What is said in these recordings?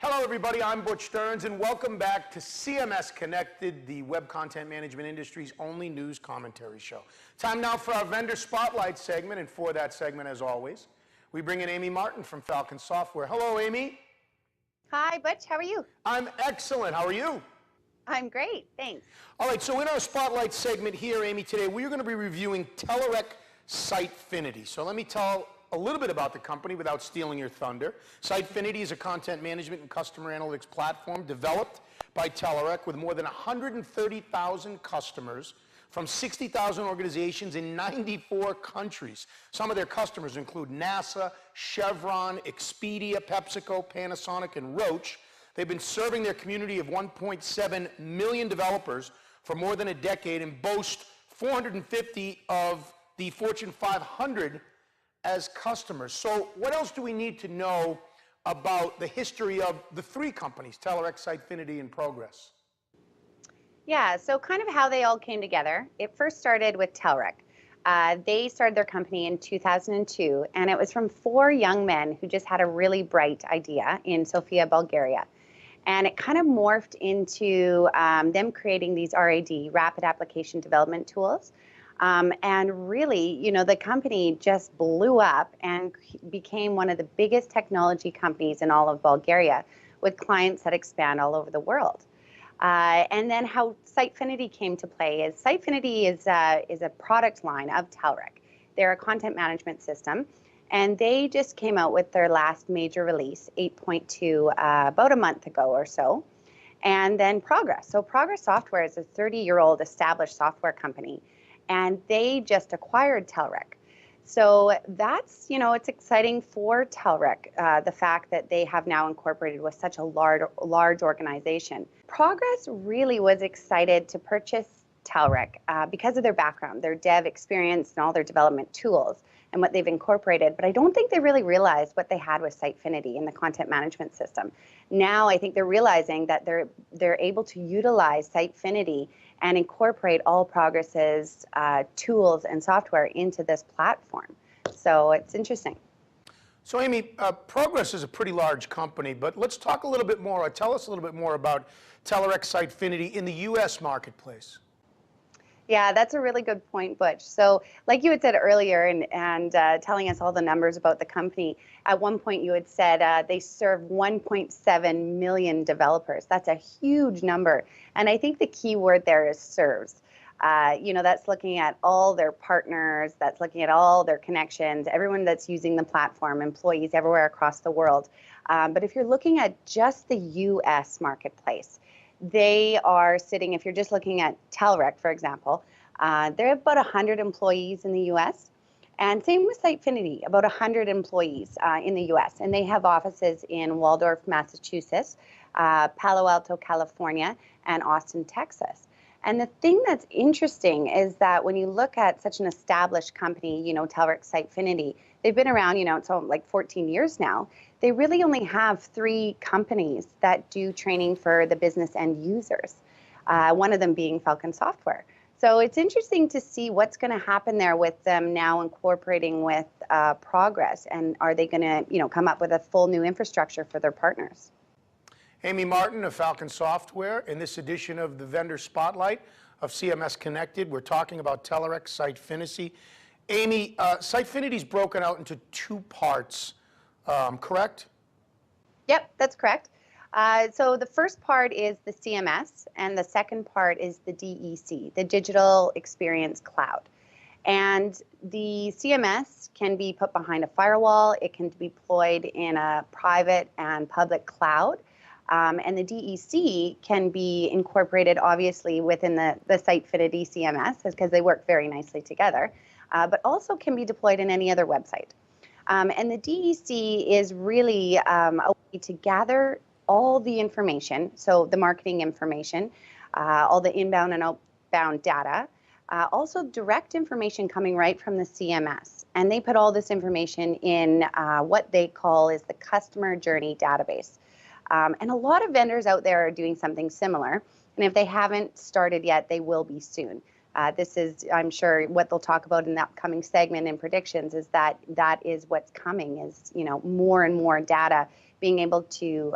Hello everybody, I'm Butch Stearns and welcome back to CMS Connected, the web content management industry's only news commentary show. Time now for our vendor spotlight segment, and for that segment, as always, we bring in Martyn from Falcon-Software. Hello Amy. Hi Butch, how are you? I'm excellent, how are you? I'm great, thanks. All right, so in our spotlight segment here, Amy, today we're going to be reviewing Telerik Sitefinity. So let me tell a little bit about the company without stealing your thunder. Sitefinity is a content management and customer analytics platform developed by Telerik with more than 130,000 customers from 60,000 organizations in 94 countries. Some of their customers include NASA, Chevron, Expedia, PepsiCo, Panasonic, and Roche. They've been serving their community of 1.7 million developers for more than a decade and boast 450 of the Fortune 500 as customers. So what else do we need to know about the history of the three companies, Telerik, Sitefinity, and Progress? Yeah, so kind of how they all came together. It first started with Telerik. They started their company in 2002, and it was from four young men who just had a really bright idea in Sofia, Bulgaria. And it kind of morphed into them creating these RAD, Rapid Application Development Tools. And really, you know, the company just blew up and became one of the biggest technology companies in all of Bulgaria, with clients that expand all over the world. And then how Sitefinity came to play is Sitefinity is a product line of Telerik. They're a content management system, and they just came out with their last major release, 8.2, about a month ago or so. And then Progress. So Falcon-Software is a 30-year-old established software company, and they just acquired Telerik. So that's, you know, it's exciting for Telerik, the fact that they have now incorporated with such a large organization. Progress really was excited to purchase Telerik because of their background, their dev experience, and all their development tools and what they've incorporated. But I don't think they really realized what they had with Sitefinity in the content management system. Now I think they're realizing that they're able to utilize Sitefinity and incorporate all Progress's tools and software into this platform. So it's interesting. So Amy, Progress is a pretty large company, but let's talk a little bit more, or tell us a little bit more about Telerik Sitefinity in the US marketplace. Yeah, that's a really good point, Butch. So like you had said earlier, and telling us all the numbers about the company, at one point you had said they serve 1.7 million developers. That's a huge number. And I think the key word there is serves. You know, that's looking at all their partners, that's looking at all their connections, everyone that's using the platform, employees everywhere across the world. But if you're looking at just the US marketplace, they are sitting, if you're just looking at Telerik, for example, they're about 100 employees in the US. And same with Sitefinity, about 100 employees in the US. And they have offices in Waldorf, Massachusetts, Palo Alto, California, and Austin, Texas. And the thing that's interesting is that when you look at such an established company, you know, Telerik Sitefinity, they've been around, you know, it's like 14 years now. They really only have 3 companies that do training for the business end users, one of them being Falcon-Software. So it's interesting to see what's going to happen there with them now incorporating with Progress, and are they going to, you know, come up with a full new infrastructure for their partners. Amy Martyn of Falcon-Software. In this edition of the Vendor Spotlight of CMS Connected, we're talking about Telerik Sitefinity. Amy, Sitefinity is broken out into 2 parts, correct? Yep, that's correct. So the first part is the CMS, and the second part is the DEC, the Digital Experience Cloud. And the CMS can be put behind a firewall. It can be deployed in a private and public cloud. And the DEC can be incorporated, obviously, within the Sitefinity CMS, because they work very nicely together, but also can be deployed in any other website. And the DEC is really a way to gather all the information, so the marketing information, all the inbound and outbound data, also direct information coming right from the CMS. And they put all this information in what they call is the customer journey database. And a lot of vendors out there are doing something similar. And if they haven't started yet, they will be soon. This is, I'm sure, what they'll talk about in the upcoming segment and predictions is that is what's coming is, you know, more and more data being able to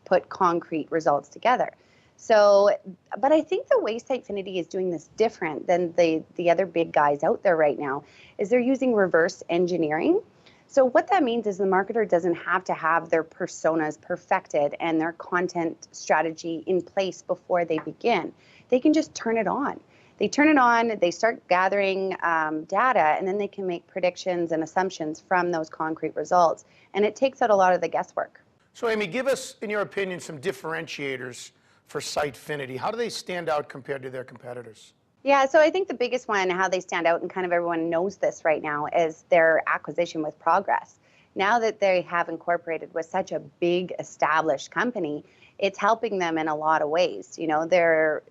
put concrete results together. So, but I think the way Sitefinity is doing this different than the other big guys out there right now is they're using reverse engineering. So what that means is the marketer doesn't have to have their personas perfected and their content strategy in place before they begin. They can just turn it on. They turn it on, they start gathering data, and then they can make predictions and assumptions from those concrete results. And it takes out a lot of the guesswork. So Amy, give us, in your opinion, some differentiators for Sitefinity. How do they stand out compared to their competitors? Yeah, so I think the biggest one, how they stand out, and kind of everyone knows this right now, is their acquisition with Progress. Now that they have incorporated with such a big established company, it's helping them in a lot of ways. You know, they're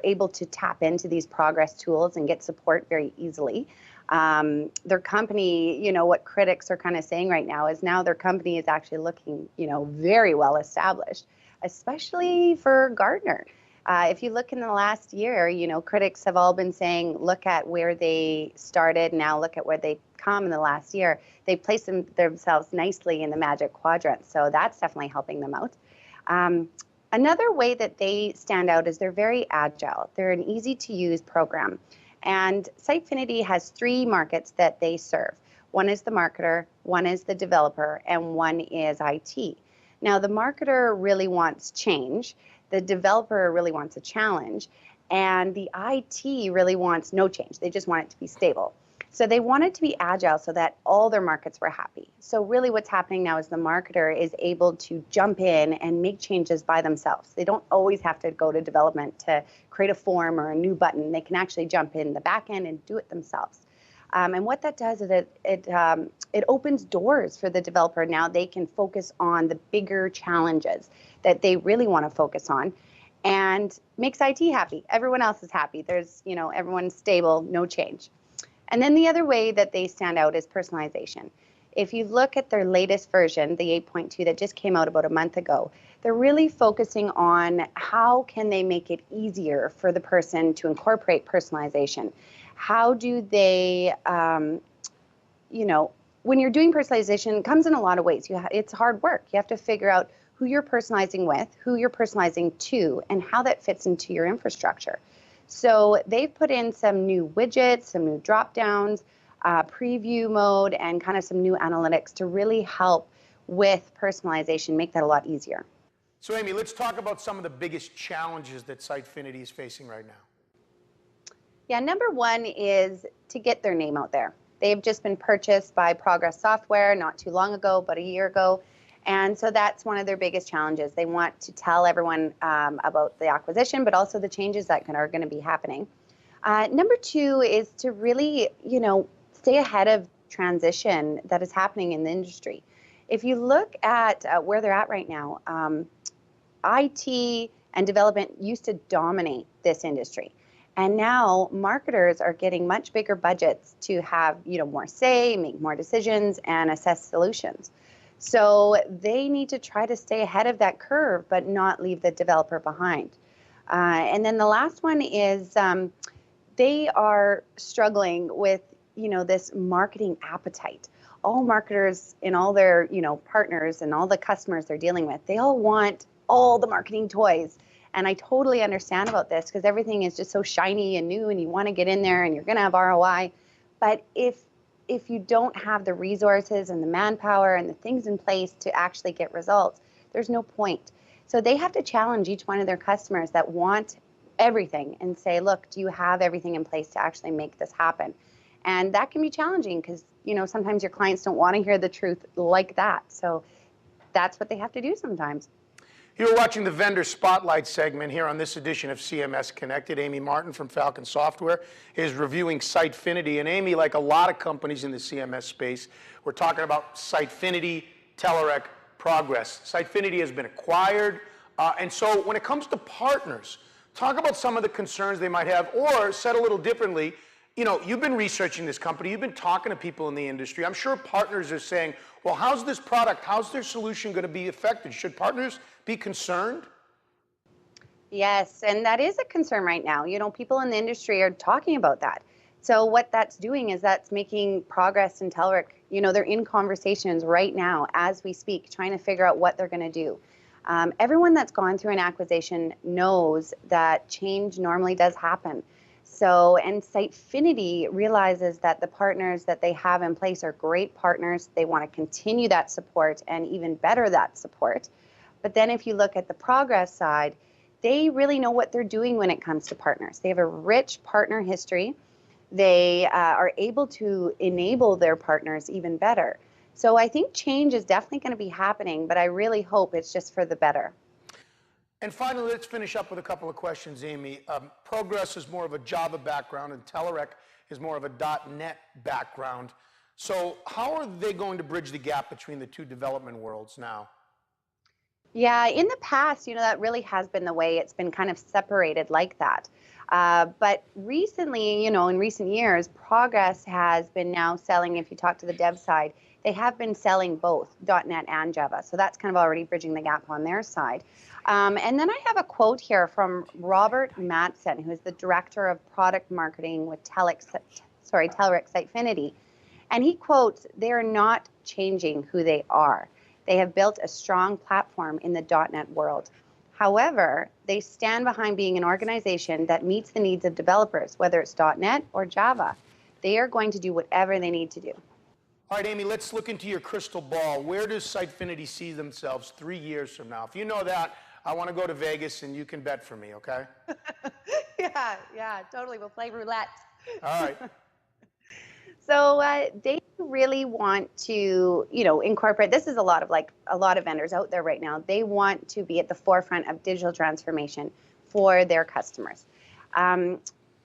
able to tap into these Progress tools and get support very easily. Their company, you know, what critics are kind of saying right now is now their company is actually looking, you know, very well established, especially for Gartner. If you look in the last year, you know, critics have all been saying, look at where they started, now look at where they've come in the last year. They placed themselves nicely in the Magic Quadrant, so that's definitely helping them out. Another way that they stand out is they're very agile. They're an easy-to-use program. And Sitefinity has 3 markets that they serve. One is the marketer, one is the developer, and one is IT. Now, the marketer really wants change. The developer really wants a challenge, and the IT really wants no change. They just want it to be stable. So they want it to be agile so that all their markets were happy. So really what's happening now is the marketer is able to jump in and make changes by themselves. They don't always have to go to development to create a form or a new button. They can actually jump in the back end and do it themselves. And what that does is it opens doors for the developer. Now they can focus on the bigger challenges that they really want to focus on, and makes IT happy. Everyone else is happy. There's, you know, everyone's stable, no change. And then the other way that they stand out is personalization. If you look at their latest version, the 8.2 that just came out about a month ago, they're really focusing on how can they make it easier for the person to incorporate personalization. How do they, you know, when you're doing personalization, it comes in a lot of ways. It's hard work. You have to figure out who you're personalizing with, who you're personalizing to, and how that fits into your infrastructure. So they've put in some new widgets, some new drop downs, preview mode, and kind of some new analytics to really help with personalization, make that a lot easier. So Amy, let's talk about some of the biggest challenges that Sitefinity is facing right now. Yeah, number one is to get their name out there. They've just been purchased by Falcon-Software not too long ago, but a year ago. And so that's one of their biggest challenges. They want to tell everyone about the acquisition, but also the changes that are going to be happening. Number two is to really, you know, stay ahead of transition that is happening in the industry. If you look at where they're at right now, IT and development used to dominate this industry. And now marketers are getting much bigger budgets to have, you know, more say, make more decisions, and assess solutions. So they need to try to stay ahead of that curve, but not leave the developer behind. And then the last one is they are struggling with, you know, this marketing appetite. All marketers and all their, you know, partners and all the customers they're dealing with, they all want all the marketing toys. And I totally understand about this because everything is just so shiny and new and you want to get in there and you're going to have ROI. But if you don't have the resources and the manpower and the things in place to actually get results, there's no point. So they have to challenge each one of their customers that want everything and say, look, do you have everything in place to actually make this happen? And that can be challenging because, you know, sometimes your clients don't want to hear the truth like that. So that's what they have to do sometimes. You're watching the Vendor Spotlight segment here on this edition of CMS Connected. Amy Martyn from Falcon-Software is reviewing Sitefinity. And Amy, like a lot of companies in the CMS space, we're talking about Sitefinity, Telerik, Progress. Sitefinity has been acquired. And so when it comes to partners, talk about some of the concerns they might have, or said a little differently, you know, you've been researching this company, you've been talking to people in the industry. I'm sure partners are saying, well, how's this product, how's their solution going to be affected? Should partners be concerned? Yes, and that is a concern right now. You know, people in the industry are talking about that. So what that's doing is that's making Progress and Telerik, you know, they're in conversations right now as we speak, trying to figure out what they're going to do. Everyone that's gone through an acquisition knows that change normally does happen. So, and Sitefinity realizes that the partners that they have in place are great partners. They want to continue that support and even better that support. But then if you look at the Progress side, they really know what they're doing when it comes to partners. They have a rich partner history. They are able to enable their partners even better. So I think change is definitely going to be happening, but I really hope it's just for the better. And finally, let's finish up with a couple of questions, Amy. Progress is more of a Java background, and Telerik is more of a .NET background. So how are they going to bridge the gap between the two development worlds now? Yeah, in the past, that really has been the way. It's been kind of separated like that. But recently, in recent years, Progress has been now selling, if you talk to the dev side, they have been selling both .NET and Java. So that's kind of already bridging the gap on their side. And then I have a quote here from Robert Matson, who is the Director of Product Marketing with Telerik Sitefinity. And he quotes, "They are not changing who they are. They have built a strong platform in the .NET world. However, they stand behind being an organization that meets the needs of developers, whether it's .NET or Java. They are going to do whatever they need to do." All right, Amy, let's look into your crystal ball. Where does Sitefinity see themselves 3 years from now? If you know that, I want to go to Vegas and you can bet for me, okay? Yeah, totally. We'll play roulette. All right. So they really want to, incorporate. This is a lot of vendors out there right now. They want to be at the forefront of digital transformation for their customers. And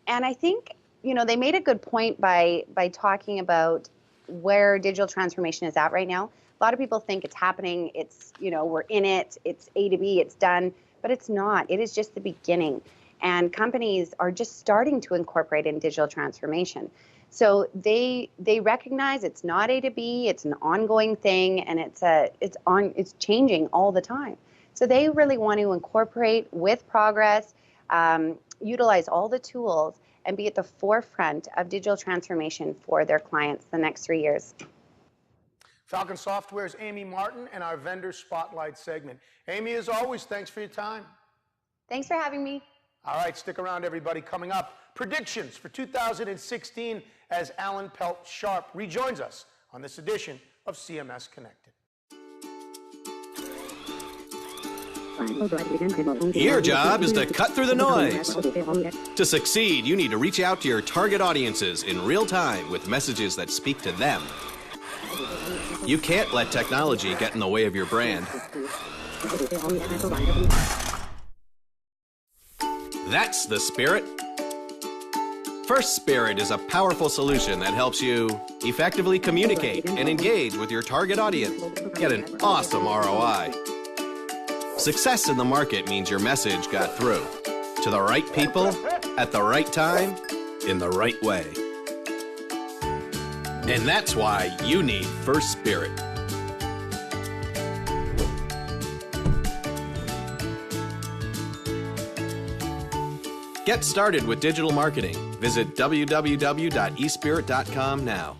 I think, they made a good point by talking about where digital transformation is at right now. A lot of people think it's happening. It's, we're in it. It's A to B. It's done. But it's not. It is just the beginning. And companies are just starting to incorporate in digital transformation. So they recognize it's not A to B, it's an ongoing thing, and it's changing all the time. So they really want to incorporate with Progress, utilize all the tools, and be at the forefront of digital transformation for their clients the next 3 years. Falcon-Software's Amy Martyn and our Vendor Spotlight segment. Amy, as always, thanks for your time. Thanks for having me. All right, stick around, everybody. Coming up, predictions for 2016 as Alan Pelt-Sharp rejoins us on this edition of CMS Connected. Your job is to cut through the noise. To succeed, you need to reach out to your target audiences in real time with messages that speak to them. You can't let technology get in the way of your brand. That's the spirit. First Spirit is a powerful solution that helps you effectively communicate and engage with your target audience. Get an awesome ROI. Success in the market means your message got through to the right people at the right time in the right way. And that's why you need First Spirit. Get started with digital marketing. Visit www.espirit.com now.